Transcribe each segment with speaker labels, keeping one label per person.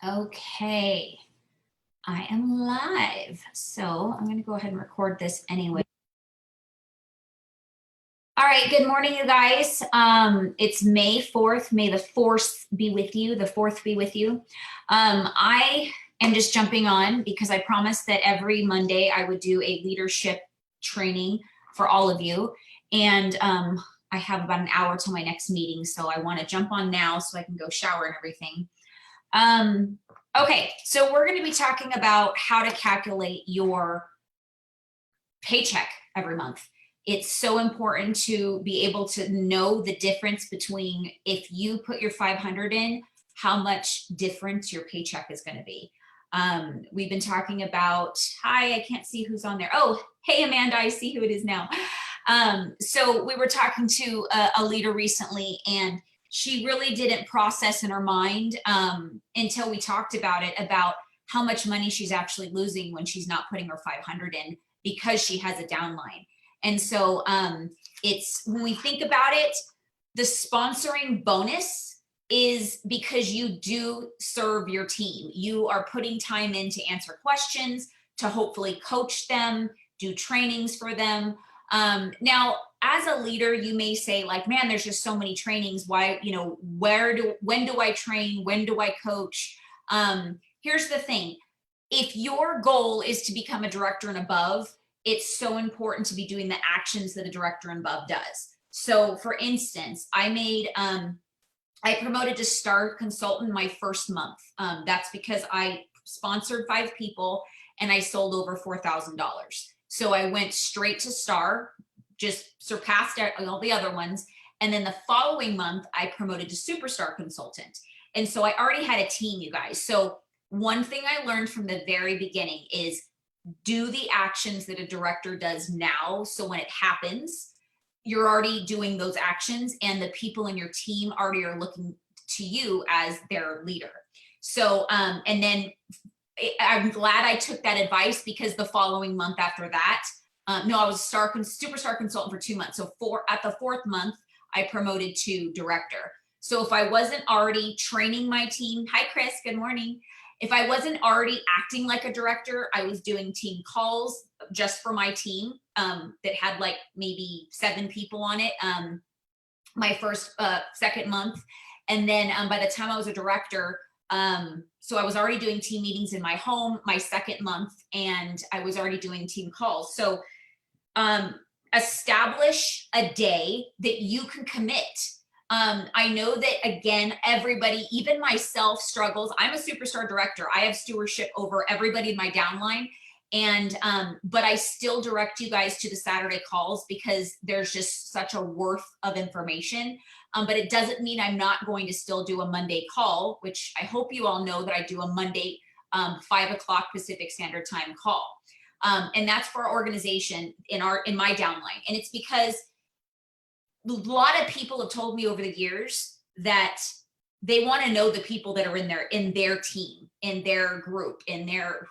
Speaker 1: Okay, I am live. So I'm going to go ahead and record this anyway. All right, good morning, you guys. It's May 4th. May the 4th be with you. The 4th be with you. I am just jumping on because I promised that every Monday I would do a leadership training for all of you. And I have about an hour till my next meeting. So I want to jump on now so I can go shower and everything. Okay, so we're going to be talking about how to calculate your paycheck every month. It's so important to be able to know the difference between if you put your 500 in, how much difference your paycheck is going to be. We've been talking about, hi, I can't see who's on there. Oh, hey, Amanda, I see who it is now. So we were talking to a leader recently, and she really didn't process in her mind until we talked about it, about how much money she's actually losing when she's not putting her 500 in because she has a downline. And so it's, when we think about it, the sponsoring bonus is because you do serve your team. You are putting time in to answer questions, to hopefully coach them, do trainings for them. Now, as a leader, you may say like, man, there's just so many trainings. Why, when do I train? When do I coach? Here's the thing. If your goal is to become a director and above, it's so important to be doing the actions that a director and above does. So for instance, I promoted to star consultant my first month. That's because I sponsored 5 people and I sold over $4,000. So I went straight to star, just surpassed all the other ones. And then the following month, I promoted to superstar consultant. And so I already had a team, you guys. So one thing I learned from the very beginning is do the actions that a director does now. So when it happens, you're already doing those actions and the people in your team already are looking to you as their leader. So, and then I'm glad I took that advice, because the following month after that, I was superstar consultant for 2 months. So at the 4th month, I promoted to director. So if I wasn't already training my team, hi Chris, good morning. If I wasn't already acting like a director, I was doing team calls just for my team that had like maybe 7 people on it my second month. And then by the time I was a director, so I was already doing team meetings in my home my second month, and I was already doing team calls. So establish a day that you can commit. I know that, again, everybody, even myself, struggles. I'm a superstar director. I have stewardship over everybody in my downline. And, but I still direct you guys to the Saturday calls because there's just such a worth of information. But it doesn't mean I'm not going to still do a Monday call, which I hope you all know that I do a Monday 5 o'clock Pacific Standard Time call. And that's for our organization in my downline. And it's because a lot of people have told me over the years that they want to know the people that are in their team, in their group,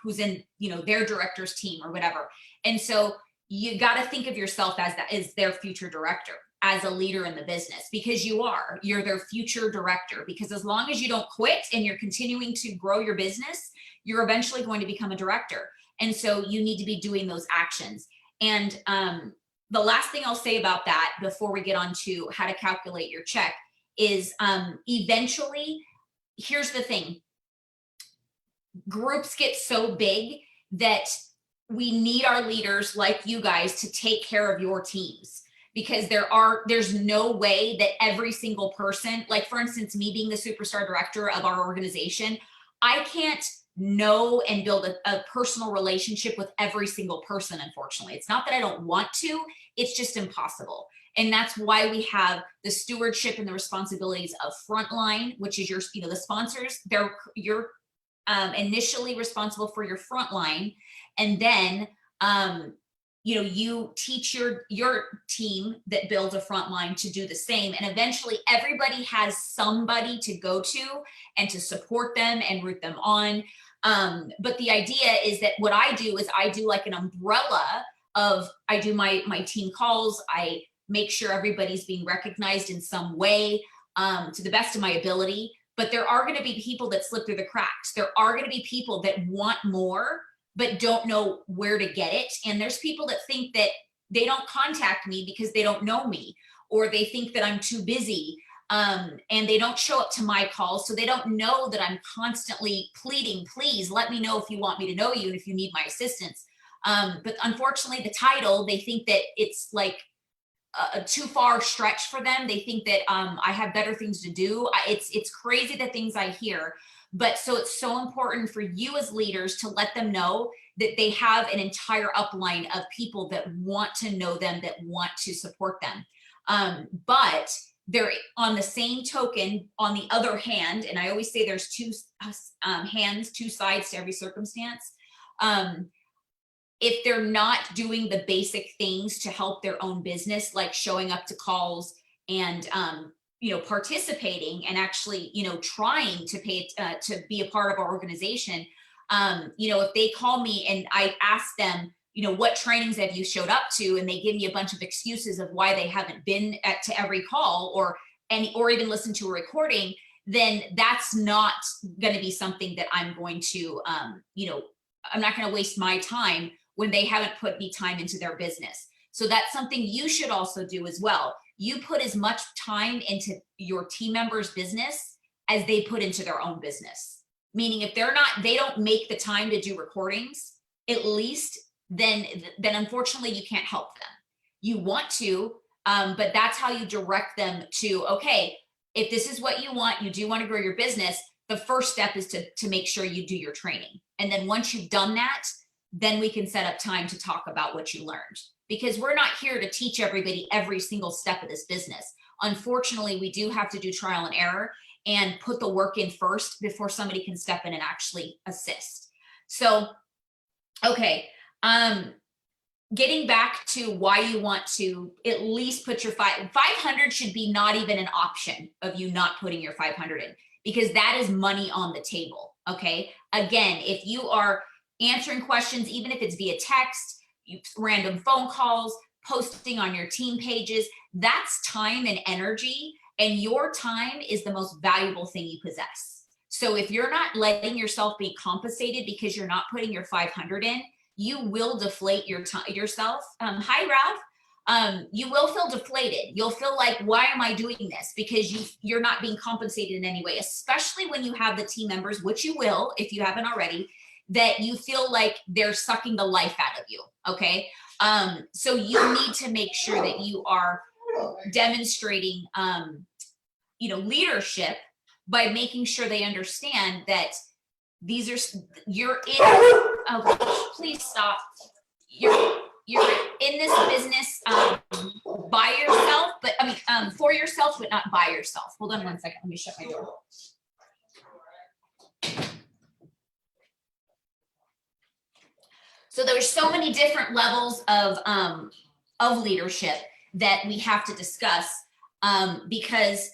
Speaker 1: who's in, their director's team or whatever. And so you got to think of yourself as their future director, as a leader in the business, because you're their future director. Because as long as you don't quit and you're continuing to grow your business, you're eventually going to become a director. And so you need to be doing those actions. And, the last thing I'll say about that before we get on to how to calculate your check is eventually, here's the thing. Groups get so big that we need our leaders like you guys to take care of your teams, because there's no way that every single person, like for instance, me being the superstar director of our organization, I can't know and build a personal relationship with every single person. Unfortunately, it's not that I don't want to, it's just impossible. And that's why we have the stewardship and the responsibilities of Frontline, which is the sponsors. You're initially responsible for your Frontline, and then you teach your team that builds a Frontline to do the same. And eventually everybody has somebody to go to and to support them and root them on. But the idea is that what I do is I do like an umbrella of, I do my team calls. I make sure everybody's being recognized in some way to the best of my ability. but there are going to be people that slip through the cracks. There are going to be people that want more, but don't know where to get it. And there's people that think that they don't contact me because they don't know me, or they think that I'm too busy. And they don't show up to my calls. So they don't know that I'm constantly pleading, please let me know if you want me to know you and if you need my assistance. But unfortunately the title, they think that it's like a too far stretch for them. They think that I have better things to do. It's crazy the things I hear. But so it's so important for you as leaders to let them know that they have an entire upline of people that want to know them, that want to support them. But they're on the same token, on the other hand, and I always say there's two hands, two sides to every circumstance. If they're not doing the basic things to help their own business, like showing up to calls and, participating and actually, trying to to be a part of our organization. If they call me and I ask them, what trainings have you showed up to? And they give me a bunch of excuses of why they haven't been to every call or even listened to a recording, then that's not going to be something that I'm going to, I'm not going to waste my time when they haven't put any time into their business. So that's something you should also do as well. You put as much time into your team members' business as they put into their own business. Meaning if they don't make the time to do recordings, at least then unfortunately you can't help them. You want to, but that's how you direct them to, okay, if this is what you want, you do want to grow your business, the first step is to make sure you do your training. And then once you've done that, then we can set up time to talk about what you learned. Because we're not here to teach everybody every single step of this business. Unfortunately, we do have to do trial and error and put the work in first before somebody can step in and actually assist. So, okay. Getting back to why you want to at least put your 500 should be not even an option of you not putting your 500 in, because that is money on the table. Okay. Again, if you are answering questions, even if it's via text, random phone calls, posting on your team pages, that's time and energy, and your time is the most valuable thing you possess. So if you're not letting yourself be compensated because you're not putting your 500 in, you will deflate yourself. Hi, Ralph. You will feel deflated. You'll feel like, why am I doing this? Because you're not being compensated in any way, especially when you have the team members, which you will, if you haven't already, that you feel like they're sucking the life out of you. Okay. So you need to make sure that you are demonstrating, leadership by making sure they understand that you're in, oh, please stop. You're in this business by yourself, but for yourself, but not by yourself. Hold on one second. Let me shut my door. So there's so many different levels of leadership that we have to discuss because,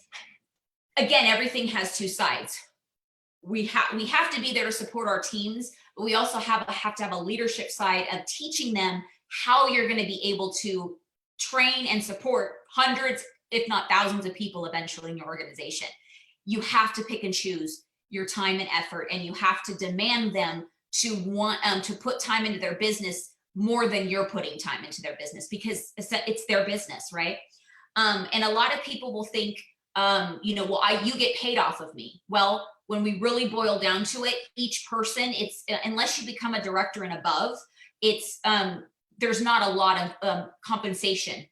Speaker 1: again, everything has two sides. We have to be there to support our teams, but we also have to have a leadership side of teaching them how you're going to be able to train and support hundreds, if not thousands of people eventually in your organization. You have to pick and choose your time and effort, and you have to demand them to want to put time into their business more than you're putting time into their business, because it's their business, right? And a lot of people will think, you get paid off of me. Well, when we really boil down to it, each person, it's unless you become a director and above, it's there's not a lot of compensation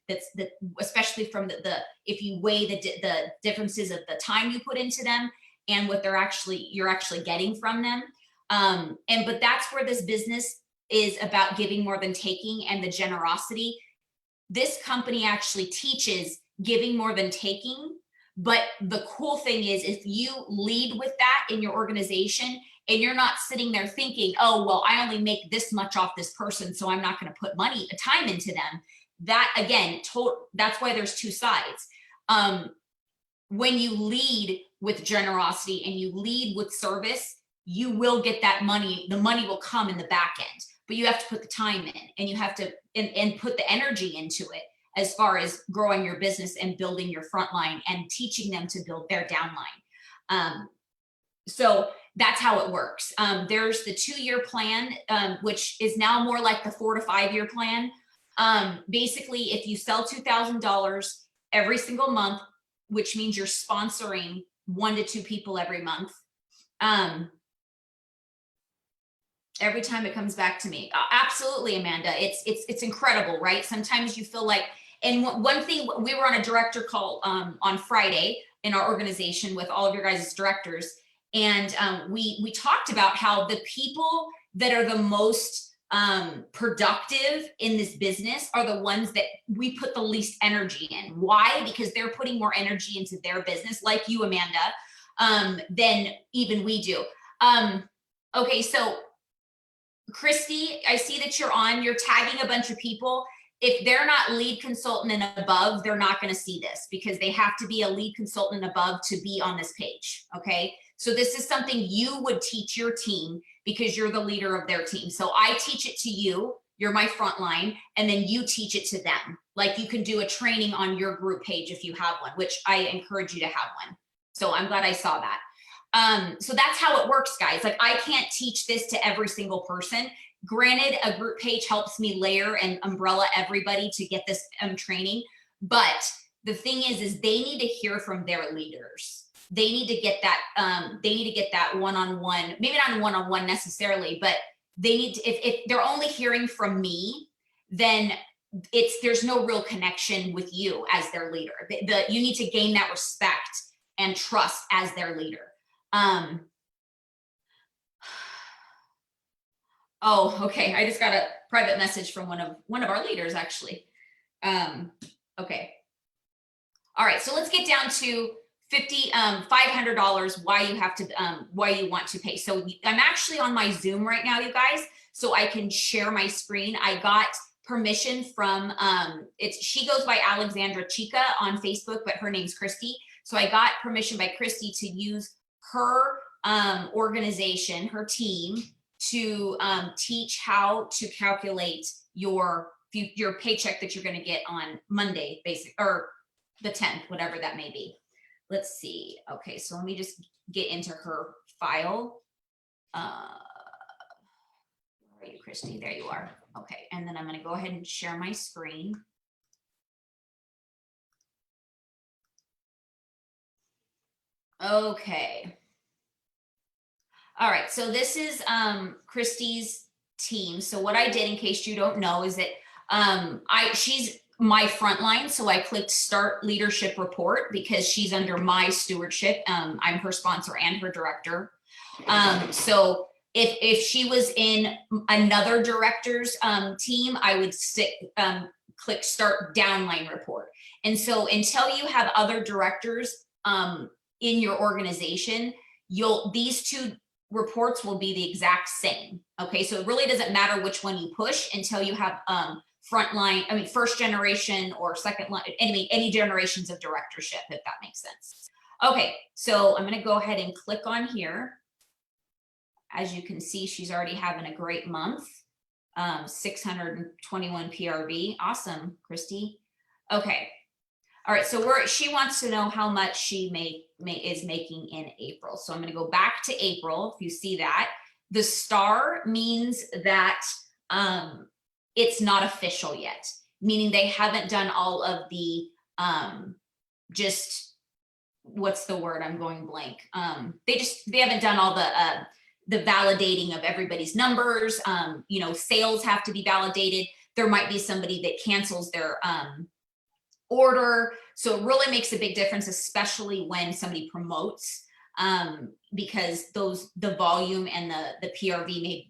Speaker 1: especially from the if you weigh the differences of the time you put into them and what you're actually getting from them. But that's where this business is about giving more than taking, and the generosity. This company actually teaches giving more than taking. But the cool thing is, if you lead with that in your organization and you're not sitting there thinking, oh, well, I only make this much off this person, so I'm not going to put time into them. That, again, that's why there's two sides. When you lead with generosity and you lead with service, you will get that money. The money will come in the back end, but you have to put the time in, and you have to and put the energy into it, as far as growing your business and building your frontline and teaching them to build their downline. So that's how it works. There's the 2-year plan, which is now more like the 4 to 5 year plan. Basically, if you sell $2,000 every single month, which means you're sponsoring 1 to 2 people every month. Every time it comes back to me. Absolutely, Amanda. It's incredible, right? Sometimes you feel like, and one thing, we were on a director call on Friday in our organization with all of your guys' directors. And we talked about how the people that are the most productive in this business are the ones that we put the least energy in. Why? Because they're putting more energy into their business, like you, Amanda, than even we do. Okay, so Christy, I see that you're tagging a bunch of people. If they're not lead consultant and above, they're not going to see this because they have to be a lead consultant and above to be on this page. Okay. So this is something you would teach your team because you're the leader of their team. So I teach it to you. You're my frontline, and then you teach it to them. Like you can do a training on your group page if you have one, which I encourage you to have one. So I'm glad I saw that. So that's how it works, guys. Like I can't teach this to every single person. Granted, a group page helps me layer and umbrella everybody to get this training. But the thing is they need to hear from their leaders. They need to get that one-on-one, maybe not a one-on-one necessarily, but they need to, if they're only hearing from me, then there's no real connection with you as their leader. You need to gain that respect and trust as their leader. Oh, okay. I just got a private message from one of our leaders, actually. Okay. All right. So let's get down to $500. Why you want to pay. So I'm actually on my Zoom right now, you guys, so I can share my screen. I got permission from, she goes by Alexandra Chica on Facebook, but her name's Christy. So I got permission by Christy to use her organization, her team, to teach how to calculate your paycheck that you're going to get on Monday, or the 10th, whatever that may be. Let's see. Okay, so let me just get into her file. Where are you, Christy? There you are. Okay, and then I'm going to go ahead and share my screen. Okay. All right, so this is Christy's team. So what I did, in case you don't know, is that she's my frontline. So I clicked Start Leadership Report because she's under my stewardship. I'm her sponsor and her director. So if she was in another director's team, I would click Start Downline Report. And so until you have other directors in your organization, these two reports will be the exact same. Okay, so it really doesn't matter which one you push until you have frontline, first generation or second line, any generations of directorship, if that makes sense. Okay, so I'm going to go ahead and click on here. As you can see, she's already having a great month. 621 PRV. Awesome, Christy. Okay. All right, so she wants to know how much she is making in April. So I'm going to go back to April. If you see that, the star means that it's not official yet, meaning they haven't done all of the what's the word? I'm going blank. They haven't done all the validating of everybody's numbers. Sales have to be validated. There might be somebody that cancels their order. So it really makes a big difference, especially when somebody promotes, because the volume and the PRV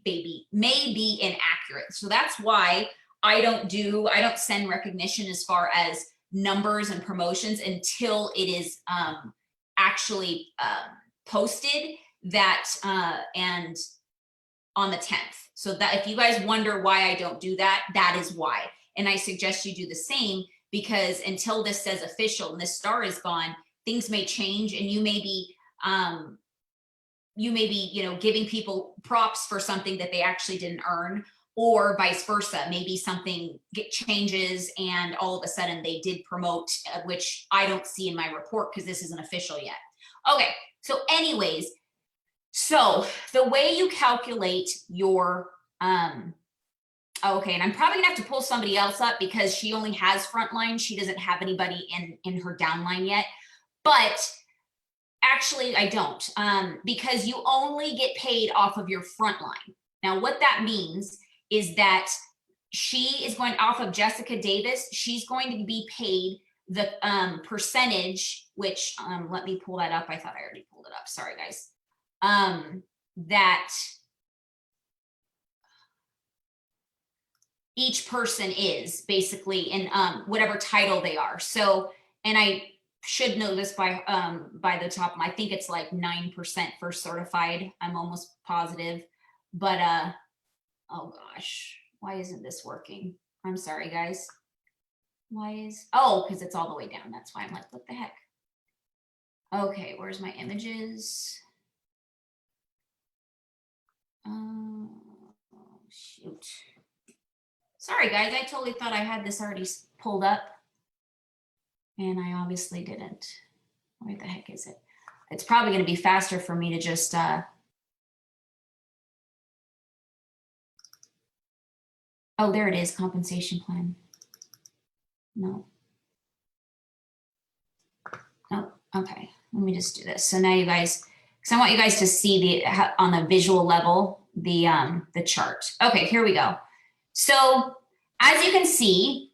Speaker 1: may be inaccurate. So that's why I don't send recognition as far as numbers and promotions until it is actually posted and on the 10th. So that if you guys wonder why I don't do that, that is why. And I suggest you do the same, because until this says official and this star is gone, things may change, and you may be giving people props for something that they actually didn't earn, or vice versa. Maybe something changes and all of a sudden they did promote, which I don't see in my report because this isn't official yet. Okay, so anyways, So the way you calculate your, okay, and I'm probably gonna have to pull somebody else up because she only has Frontline. She doesn't have anybody in her downline yet. But actually, I don't, because you only get paid off of your Frontline. Now, what that means is that she is going off of Jessica Davis. She's going to be paid the percentage, which let me pull that up. I thought I already pulled it up. Sorry, guys. That each person is basically in whatever title they are. So, and I should know this by the top. I think it's like 9% for certified. I'm almost positive, but oh gosh, why isn't this working? I'm sorry, guys. Why is, oh, because it's all the way down. That's why I'm like, what the heck? Okay, where's my images? Oh, shoot. Sorry, guys, I totally thought I had this already pulled up, and I obviously didn't. Where the heck is it? It's probably going to be faster for me to just oh, there it is, compensation plan. No. No, okay, let me just do this. So now you guys, because I want you guys to see the on the visual level the chart. Okay, here we go. So as you can see,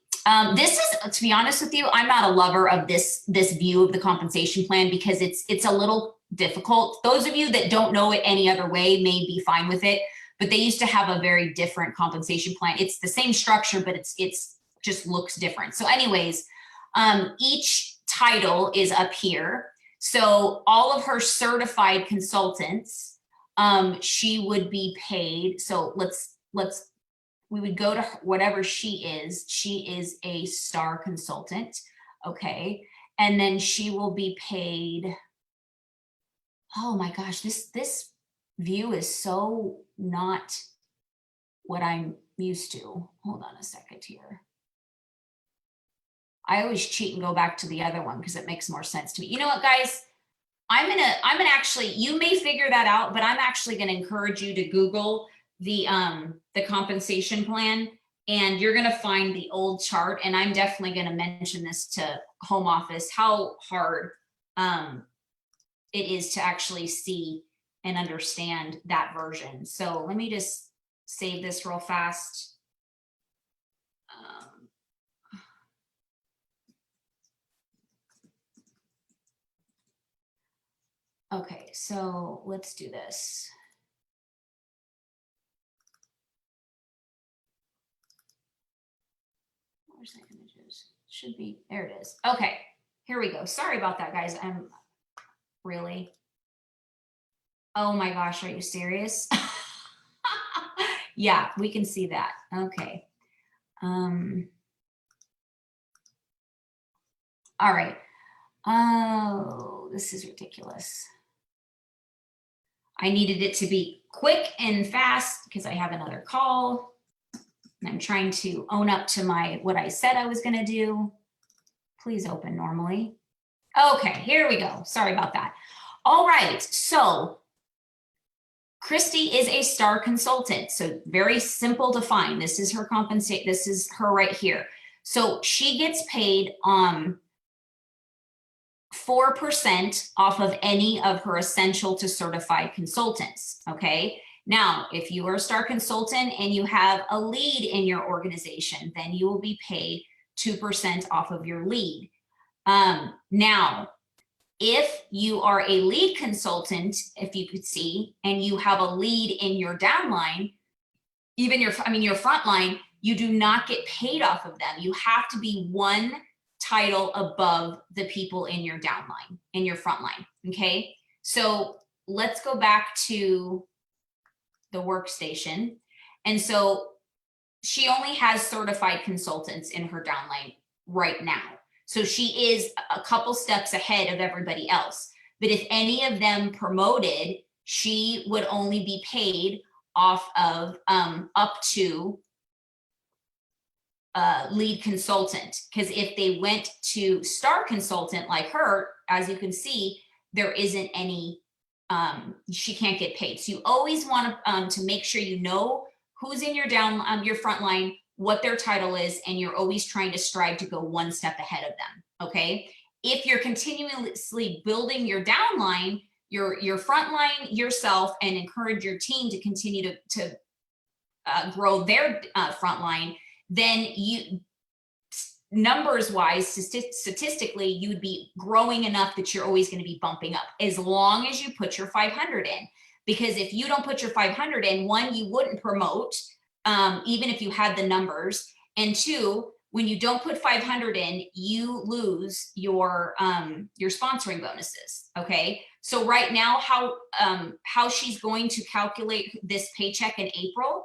Speaker 1: this is, to be honest with you, I'm not a lover of this view of the compensation plan because it's a little difficult. Those of you that don't know it any other way may be fine with it, but they used to have a very different compensation plan. It's the same structure, but it's just looks different. So anyways, each title is up here. So all of her certified consultants, she would be paid. So we would go to whatever she is. She is a star consultant, okay? And then she will be paid, oh my gosh, this view is so not what I'm used to. Hold on a second here. I always cheat and go back to the other one because it makes more sense to me. You know what, guys? I'm gonna actually, you may figure that out, but I'm actually gonna encourage you to Google the compensation plan, and you're gonna find the old chart. And I'm definitely gonna mention this to home office, how hard it is to actually see and understand that version. So let me just save this real fast. Okay, so let's do this. Where's the images? Should be, there it is. Okay, here we go. Sorry about that, guys. I'm really, oh my gosh, are you serious? Yeah, we can see that. Okay. All right. Oh, this is ridiculous. I needed it to be quick and fast because I have another call. And I'm trying to own up to what I said I was going to do. Please open normally. Okay, here we go. Sorry about that. All right, so Christy is a star consultant. So very simple to find. This is her compensate. This is her right here. So she gets paid 4% off of any of her essential to certified consultants, okay? Now, if you are a star consultant and you have a lead in your organization, then you will be paid 2% off of your lead. Now, if you are a lead consultant, if you could see, and you have a lead in your downline, even your frontline, you do not get paid off of them. You have to be one title above the people in your downline, in your frontline, okay? So let's go back to the workstation. And so she only has certified consultants in her downline right now. So she is a couple steps ahead of everybody else. But if any of them promoted, she would only be paid off of up to lead consultant, because if they went to star consultant like her, as you can see, there isn't any she can't get paid. So you always want to make sure you know who's in your your front line, what their title is, and you're always trying to strive to go one step ahead of them. Okay. If you're continuously building your downline, your front line yourself, and encourage your team to continue to grow their front line, then you, numbers wise, statistically, you'd be growing enough that you're always going to be bumping up, as long as you put your 500 in. Because if you don't put your 500 in, one, you wouldn't promote, even if you had the numbers. And two, when you don't put 500 in, you lose your sponsoring bonuses. Okay. So right now, how she's going to calculate this paycheck in April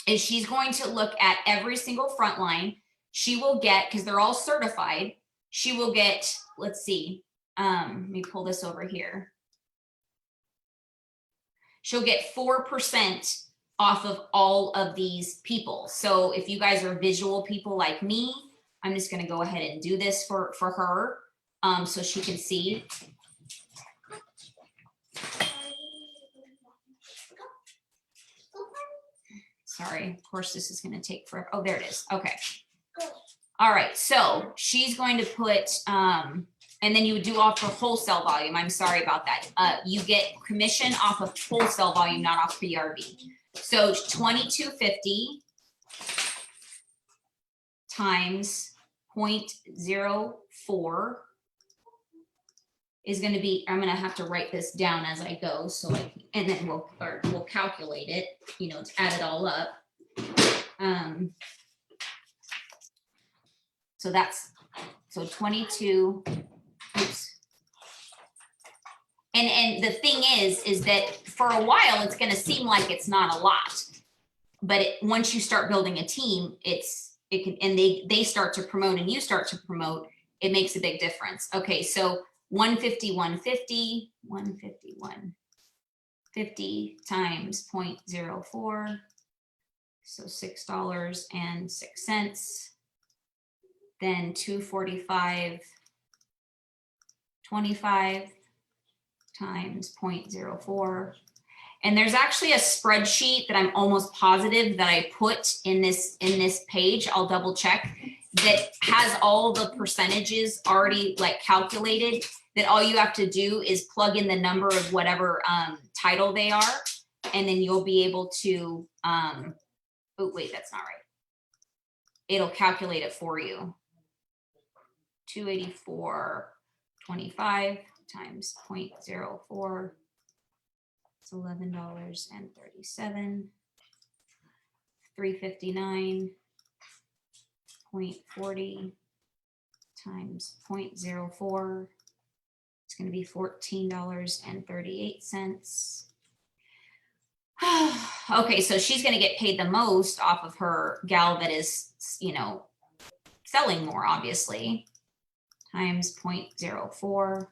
Speaker 1: is she's going to look at every single front line. She will get, because they're all certified, she will get, let's see, let me pull this over here. She'll get 4% off of all of these people. So if you guys are visual people like me, I'm just going to go ahead and do this for her, so she can see. Sorry, of course this is going to take forever. Oh, there it is. Okay. All right, so she's going to put, and then you would do off for wholesale volume. I'm sorry about that. You get commission off of wholesale volume, not off PRV. So 2250 times 0.04 is going to be, I'm going to have to write this down as I go. So and then we'll calculate it, you know, to add it all up. So that's, so 22, oops. And the thing is that for a while, it's going to seem like it's not a lot, but once you start building a team, it can, and they start to promote and you start to promote, it makes a big difference. Okay. So 150 times 0.04. So $6.06. Then 245.25 times 0.04. And there's actually a spreadsheet that I'm almost positive that I put in this page. I'll double check, that has all the percentages already like calculated, that all you have to do is plug in the number of whatever title they are. And then you'll be able to, oh wait, that's not right. It'll calculate it for you. 284.25 times 0.04. It's $11.37. 359.40 times 0.04. It's going to be $14.38. Okay, so she's going to get paid the most off of her gal that is, you know, selling more, obviously, times 0.04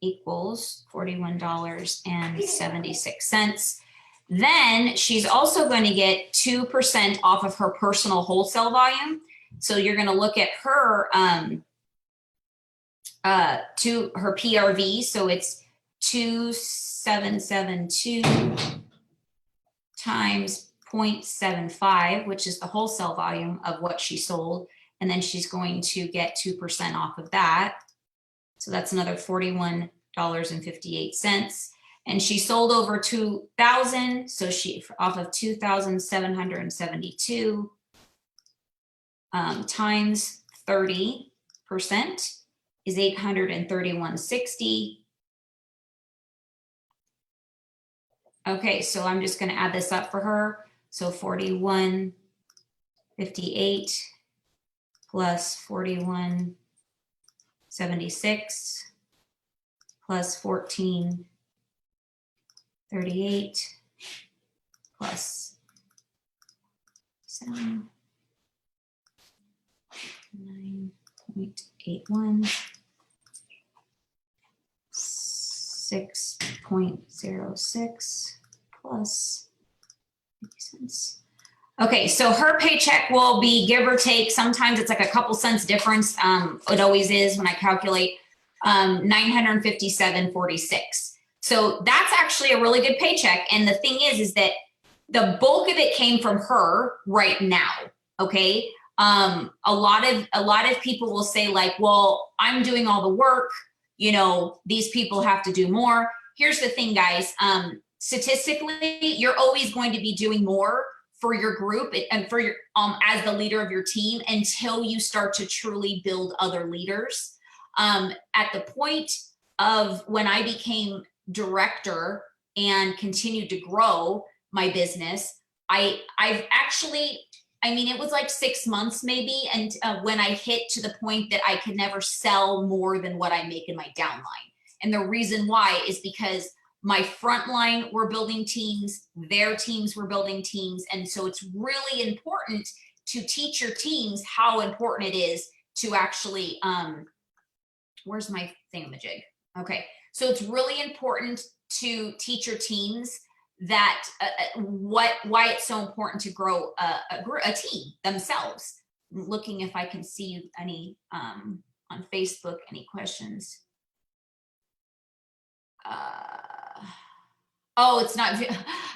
Speaker 1: equals $41.76. Then she's also going to get 2% off of her personal wholesale volume. So you're going to look at her to her PRV. So it's 2772 times 0.75, which is the wholesale volume of what she sold. And then she's going to get 2% off of that. So that's another $41.58. And she sold over 2,000. So she, off of 2,772 times 30% is 831.60. Okay, so I'm just going to add this up for her. So 41.58 plus 41.76 plus 14.38 plus 9.81 6.06 plus 50 cents. Okay, so her paycheck will be, give or take, sometimes it's like a couple cents difference. It always is when I calculate, $957.46. So that's actually a really good paycheck. And the thing is that the bulk of it came from her right now. Okay. A lot of people will say like, well, I'm doing all the work, you know, these people have to do more. Here's the thing, guys. Statistically, you're always going to be doing more for your group and for your as the leader of your team until you start to truly build other leaders. At the point of when I became director and continued to grow my business, I've actually, I mean, it was like 6 months maybe, and when I hit to the point that I could never sell more than what I make in my downline. And the reason why is because my frontline were building teams, their teams were building teams. And so it's really important to teach your teams how important it is to actually, where's my thingamajig? Okay, so it's really important to teach your teams that why it's so important to grow a team themselves. I'm looking if I can see any on Facebook, any questions. Oh, it's not,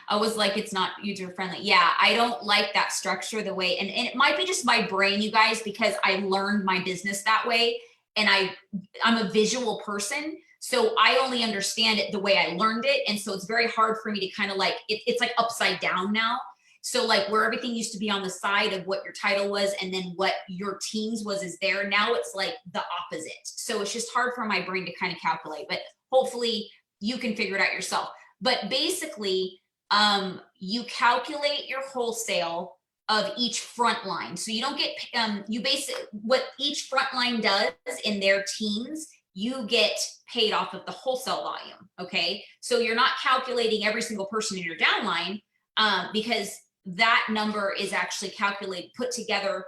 Speaker 1: I was like, it's not user friendly. Yeah, I don't like that structure the way, and it might be just my brain, you guys, because I learned my business that way. And I'm a visual person. So I only understand it the way I learned it. And so it's very hard for me to kind of like, it's like upside down now. So like where everything used to be on the side of what your title was and then what your teams was is there. Now it's like the opposite. So it's just hard for my brain to kind of calculate, but hopefully you can figure it out yourself. But basically, you calculate your wholesale of each front line. So you don't get, you basically, what each front line does in their teams, you get paid off of the wholesale volume, okay? So you're not calculating every single person in your downline because that number is actually calculated, put together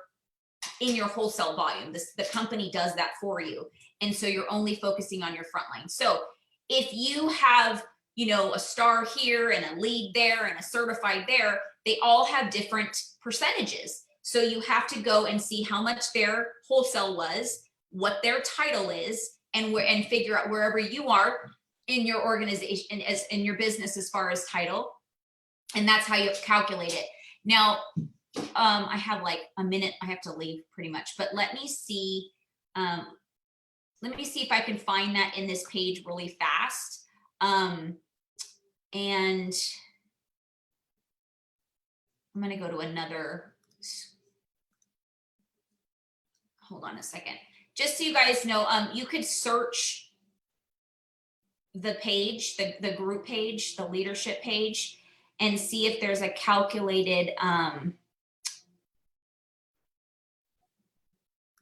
Speaker 1: in your wholesale volume. The company does that for you. And so you're only focusing on your front line. So if you have, you know, a star here and a lead there and a certified there, they all have different percentages. So you have to go and see how much their wholesale was, what their title is, and figure out wherever you are in your organization, as in your business as far as title. And that's how you calculate it. Now, I have like a minute, I have to leave pretty much, but let me see if I can find that in this page really fast. And I'm going to go to another, hold on a second. Just so you guys know, you could search the page, the group page, the leadership page, and see if there's a calculated,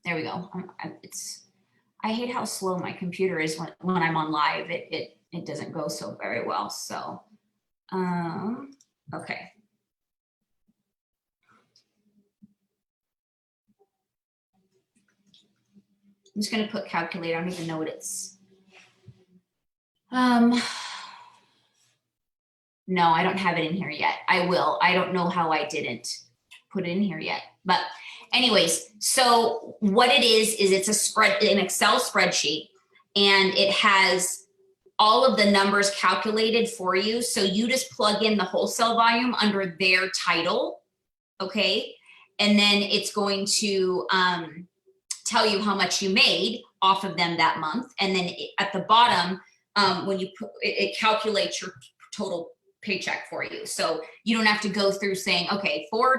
Speaker 1: there we go. I hate how slow my computer is when I'm on live. It doesn't go so very well. So, okay. I'm just going to put calculate. I don't even know what it's. No, I don't have it in here yet. I will. I don't know how I didn't put it in here yet. But anyways, so what it is it's an Excel spreadsheet, and it has all of the numbers calculated for you. So you just plug in the wholesale volume under their title, okay? And then it's going to tell you how much you made off of them that month. And then at the bottom, when you put, it calculates your total paycheck for you. So you don't have to go through saying, okay, 4%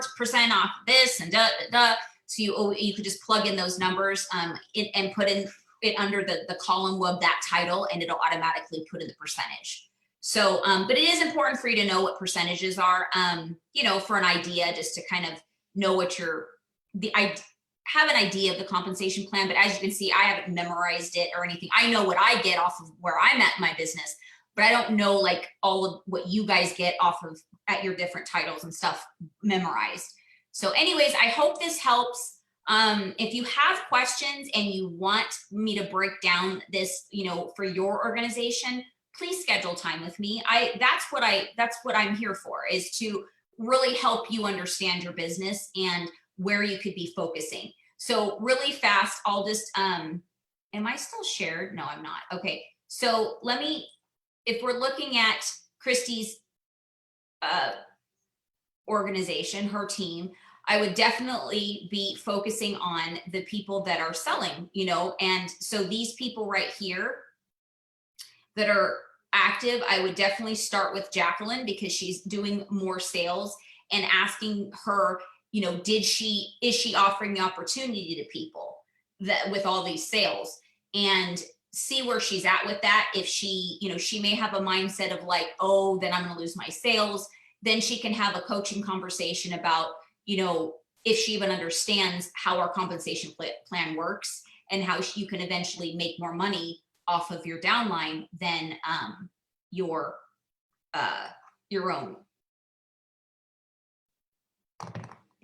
Speaker 1: off this and So you could just plug in those numbers and put in it under the column of that title, and it'll automatically put in the percentage. So, but it is important for you to know what percentages are, you know, for an idea, just to kind of know what I have an idea of the compensation plan, but as you can see, I haven't memorized it or anything. I know what I get off of where I'm at in my business, but I don't know like all of what you guys get off of at your different titles and stuff memorized. So anyways, I hope this helps. If you have questions and you want me to break down this, you know, for your organization, please schedule time with me. That's what I'm here for, is to really help you understand your business and where you could be focusing. So really fast, I'll just, am I still shared? No, I'm not. Okay. So let me if we're looking at Christy's organization, her team, I would definitely be focusing on the people that are selling, you know, and so these people right here that are active, I would definitely start with Jacqueline because she's doing more sales and asking her, you know, is she offering the opportunity to people that with all these sales, and see where she's at with that. If she, you know, she may have a mindset of like, oh, then I'm going to lose my sales. Then she can have a coaching conversation about, you know, if she even understands how our compensation plan works and how you can eventually make more money off of your downline than your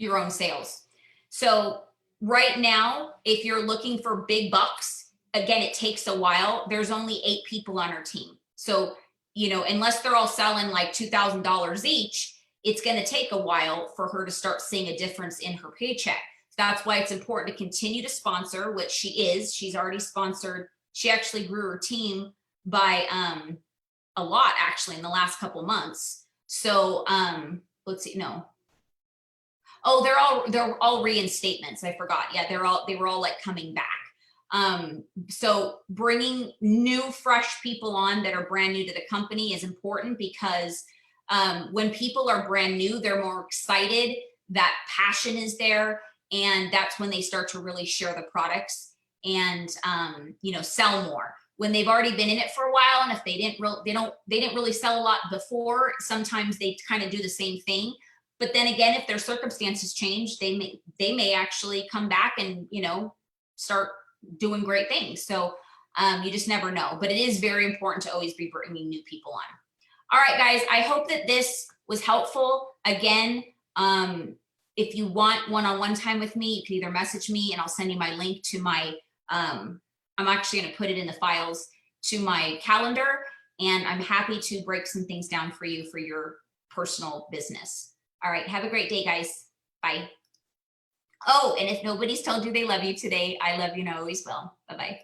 Speaker 1: own sales. So right now, if you're looking for big bucks, again, it takes a while. There's only 8 people on our team. So, you know, unless they're all selling like $2,000 each, it's going to take a while for her to start seeing a difference in her paycheck. That's why it's important to continue to sponsor, which she is. She's already sponsored. She actually grew her team by a lot actually in the last couple months. So let's see, no. Oh, they're all reinstatements. I forgot. Yeah, they were all like coming back. So bringing new, fresh people on that are brand new to the company is important because when people are brand new, they're more excited. That passion is there, and that's when they start to really share the products and you know, sell more. When they've already been in it for a while, and if they didn't really sell a lot before, sometimes they kind of do the same thing. But then again, if their circumstances change, they may actually come back and, you know, start doing great things. So you just never know. But it is very important to always be bringing new people on. All right, guys, I hope that this was helpful. Again, if you want one-on-one time with me, you can either message me and I'll send you my link to my, I'm actually going to put it in the files, to my calendar, and I'm happy to break some things down for you for your personal business. All right, have a great day, guys. Bye. Oh, and if nobody's told you they love you today, I love you and I always will. Bye-bye.